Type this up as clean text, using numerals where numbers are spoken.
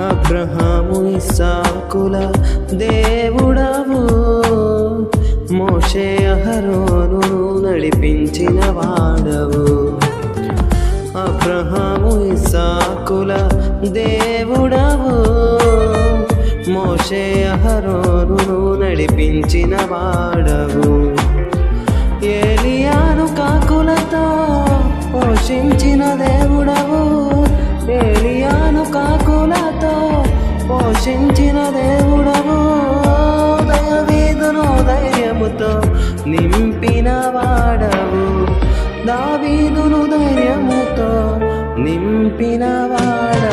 అబ్రహాము ఇస్సాకుల దేవుడవు, మోషే అహరోనును నడిపించిన వాడవు. అబ్రహాము ఇస్సాకుల దేవుడవు, మోషే అహరోనును నడిపించిన వాడవు. ఏలియాను కాకులతో పోషించిన దేవుడవు, ఏలియాను కాకులతో పోషించిన దేవుడవు. దావీదును ధైర్యముతో నింపిన వాడవు, దావీదును ధైర్యముతో నింపిన వాడవు.